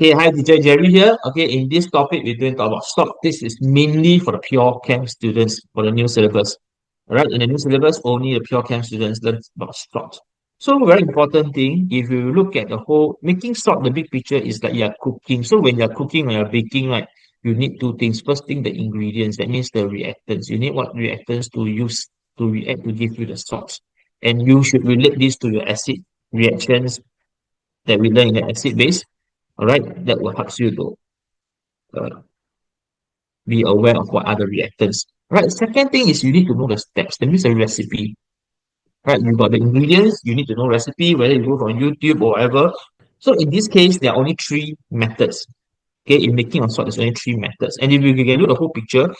Okay, hi teacher Jerry here. Okay, in this topic, we're going to talk about stock. This is mainly for the pure chem students for the new syllabus. All right, in the new syllabus, only the pure chem students learn about stocks. So, very important thing, if you look at the whole making stock, the big picture is that you are cooking. So, when you're cooking, when you're baking, right, you need two things. First thing, the ingredients. That means the reactants. You need what reactants to use to react to give you the stocks. And you should relate this to your acid reactions that we learn in the acid base. All right, that will help you to uh, be aware of what are the reactants. Right. Second thing is you need to know the steps. That means a recipe. Right. You got the ingredients. You need to know recipe, whether you go from YouTube or whatever. So in this case, there are only three methods. Okay, in making a salt, there's only three methods. And if you can look at the whole picture,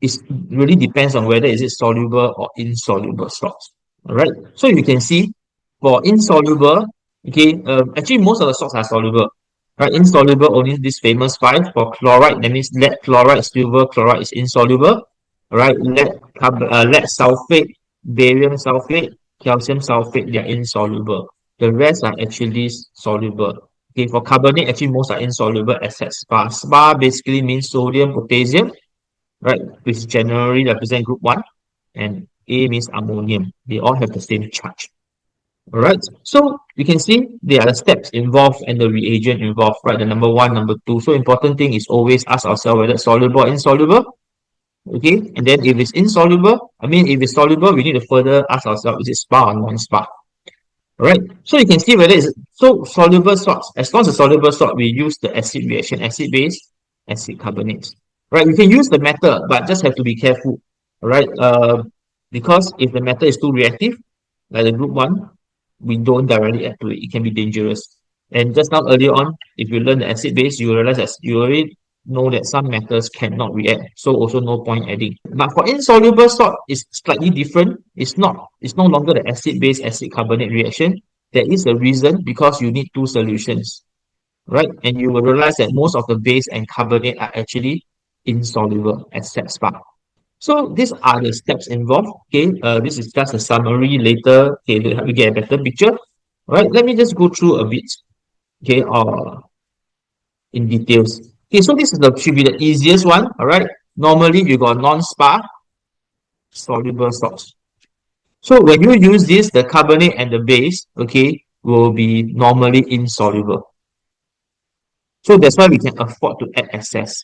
it really depends on whether is it soluble or insoluble salts. All right. So you can see for insoluble, okay, actually most of the salts are soluble. Right, insoluble only this famous five. For chloride, that means lead chloride, silver chloride is insoluble. All right, lead sulfate, barium sulfate, calcium sulfate, they are insoluble. The rest are actually soluble. Okay, for carbonate, actually most are insoluble except spar. Spar basically means sodium, potassium, right, which generally represent group 1, and A means ammonium. They all have the same charge. All right, so you can see there are the steps involved and the reagent involved, right? The number one, number two. So important thing is always ask ourselves whether it's soluble or insoluble. Okay, and then if it's insoluble, I mean, if it's soluble, we need to further ask ourselves, is it spar or non-spar? All right, so you can see whether it's so soluble salts. As long as it's soluble salt, we use the acid reaction, acid base, acid carbonates. Right, you can use the method, but just have to be careful. All right, because if the method is too reactive, like the group 1, we don't directly add to it. It can be dangerous. And just now earlier on, if you learn the acid base, you realize that you already know that some metals cannot react. So also no point adding. But for insoluble salt, it's slightly different. It's no longer the acid base acid carbonate reaction. There is a reason because you need two solutions, right? And you will realize that most of the base and carbonate are actually insoluble except spark. So these are the steps involved. Okay, this is just a summary later. Okay, to help you get a better picture. All right, let me just go through a bit. Okay, in details. Okay, so this is the should be the easiest one. All right. Normally you got non-spar soluble salts. So when you use this, the carbonate and the base, okay, will be normally insoluble. So that's why we can afford to add excess.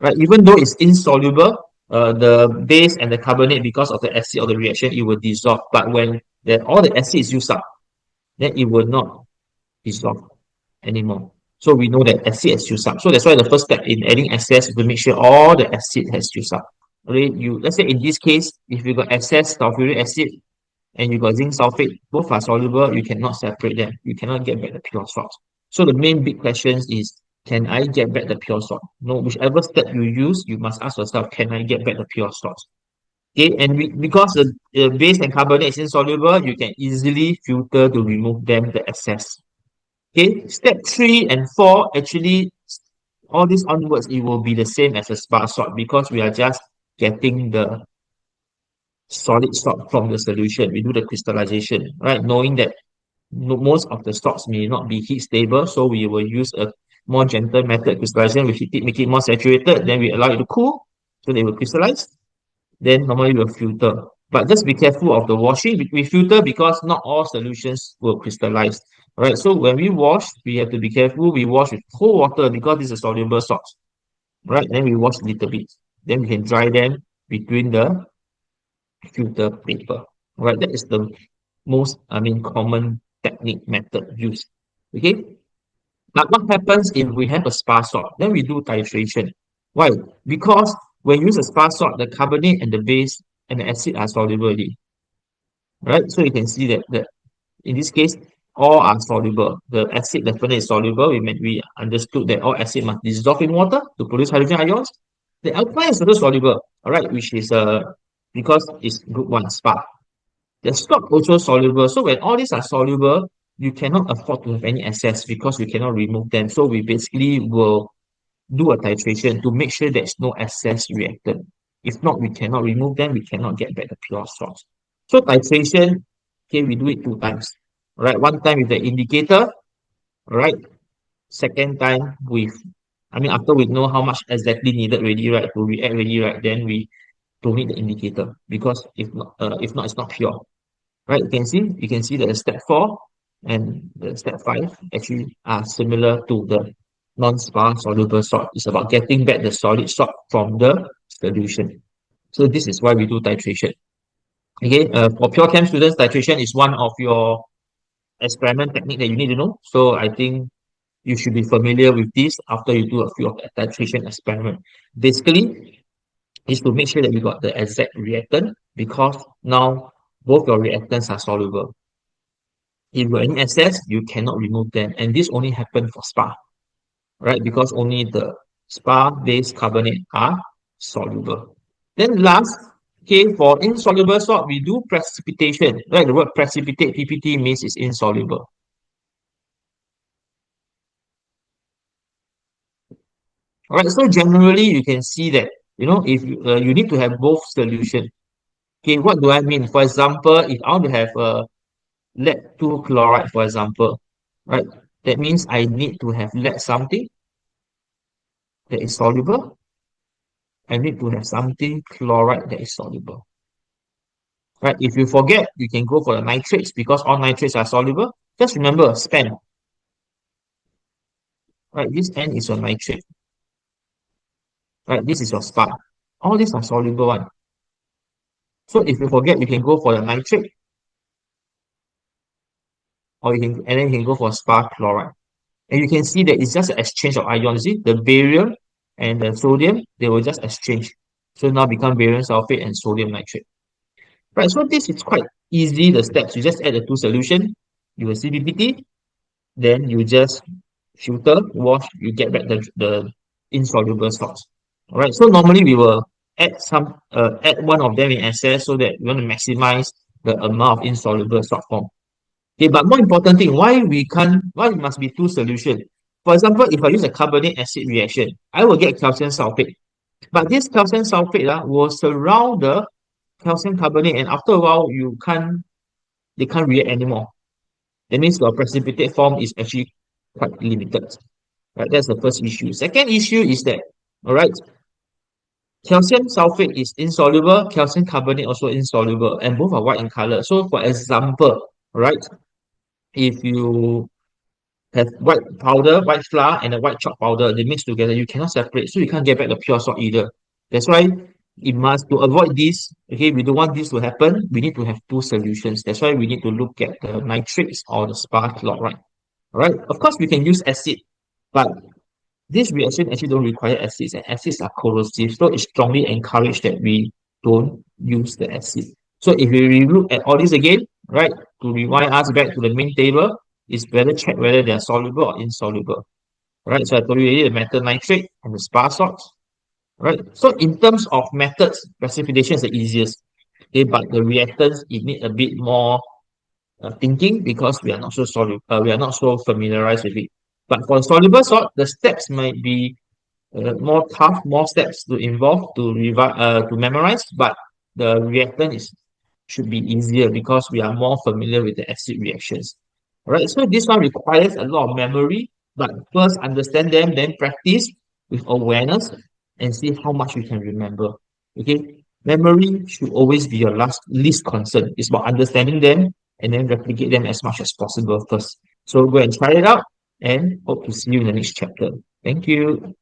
Right? Even though it's insoluble, the base and the carbonate, because of the acid of the reaction, it will dissolve. But when all the acid is used up, then it will not dissolve anymore. So we know that acid has used up. So that's why the first step in adding excess is to make sure all the acid has used up. Okay, let's say in this case, if you got excess sulfuric acid and you got zinc sulfate, both are soluble, you cannot separate them. You cannot get back the pure salt. So the main big question is, can I get back the pure salt? No, whichever step you use, you must ask yourself, can I get back the pure salt? Okay, and because the base and carbonate is insoluble, you can easily filter to remove them, the excess. Okay, step 3 and 4, actually, all this onwards, it will be the same as a spar salt because we are just getting the solid salt from the solution. We do the crystallization, right? Knowing that most of the salts may not be heat stable, so we will use a more gentle method crystallization, which make it more saturated. Then we allow it to cool, so they will crystallize. Then normally we'll filter. But just be careful of the washing. We filter because not all solutions will crystallize. All right, so when we wash, we have to be careful. We wash with cold water because this is soluble salt. Right, then we wash a little bit. Then we can dry them between the filter paper. Right, that is the most, common technique method used. Okay, but what happens if we have a spar salt? Then we do titration. Why? Because when you use a spar salt, the carbonate and the base and the acid are soluble already. Right? So you can see that in this case, all are soluble. The acid definitely is soluble. We understood that all acid must dissolve in water to produce hydrogen ions. The alkaline is also soluble, all right, which is because it's group 1 spar. The stock also soluble. So when all these are soluble, you cannot afford to have any excess because we cannot remove them. So we basically will do a titration to make sure there's no excess reactant. If not, we cannot remove them. We cannot get back the pure salt. So titration, okay, we do it 2 times. Right, one time with the indicator, All right. Second time I mean, after we know how much exactly needed already, right, to react already, right, then we don't need the indicator because if not, it's not pure. Right? You can see that the step 4 and the step 5 actually are similar to the non-spar soluble salt. It's about getting back the solid salt from the solution. So this is why we do titration. Okay, for pure chem students, titration is one of your experiment technique that you need to know. So I think you should be familiar with this after you do a few of the titration experiment. Basically, is to make sure that you got the exact reactant because now both your reactants are soluble. If you any excess, you cannot remove them. And this only happen for spa, right? Because only the spa-based carbonate are soluble. Then last, okay, for insoluble salt, we do precipitation. Right? The word precipitate, PPT means it's insoluble. All right, so generally you can see that, if you need to have both solution. Okay, what do I mean? For example, if I want to have lead 2 chloride, for example, right? That means I need to have lead something that is soluble. I need to have something chloride that is soluble. Right? If you forget, you can go for the nitrates because all nitrates are soluble. Just remember SPAN. Right? This N is your nitrate. Right? This is your spa. All these are soluble one. So if you forget, you can go for the nitrate, or and then you can go for spa chloride. And you can see that it's just an exchange of ions. See, the barium and the sodium, they will just exchange. So now become barium sulfate and sodium nitrate. Right, so this is quite easy, the steps. You just add the two solution, you will see PPT, then you just filter, wash, you get back the insoluble salts. All right, so normally we will add one of them in excess so that we want to maximize the amount of insoluble salt form. Okay, but more important thing, why it must be two solution? For example, if I use a carbonic acid reaction, I will get calcium sulfate. But this calcium sulfate will surround the calcium carbonate, and after a while, they can't react anymore. That means the precipitate form is actually quite limited. Right, that's the first issue. Second issue is that, all right, calcium sulfate is insoluble, calcium carbonate also insoluble, and both are white in color. So, for example, right, if you have white powder, white flour, and a white chalk powder. They mix together. You cannot separate, so you can't get back the pure salt either. That's why it must to avoid this. Okay, we don't want this to happen. We need to have two solutions. That's why we need to look at the nitrates or the spark chloride. All right. Of course, we can use acid, but this reaction actually don't require acids, and acids are corrosive. So it's strongly encouraged that we don't use the acid. So if we look at all this again, right, to rewind us back to the main table, is better check whether they are soluble or insoluble. Right. So I told you already the metal nitrate and the spar salts. Right. So in terms of methods, precipitation is the easiest. Okay, but the reactants it need a bit more thinking because we are not so we are not so familiarized with it. But for soluble salt, the steps might be more tough, more steps to involve to memorize, but the reactant is should be easier because we are more familiar with the acid reactions. All right, so this one requires a lot of memory, but first understand them, then practice with awareness and see how much you can remember. Okay, memory should always be your least concern. It's about understanding them and then replicate them as much as possible first. So go and try it out and hope to see you in the next chapter. Thank you.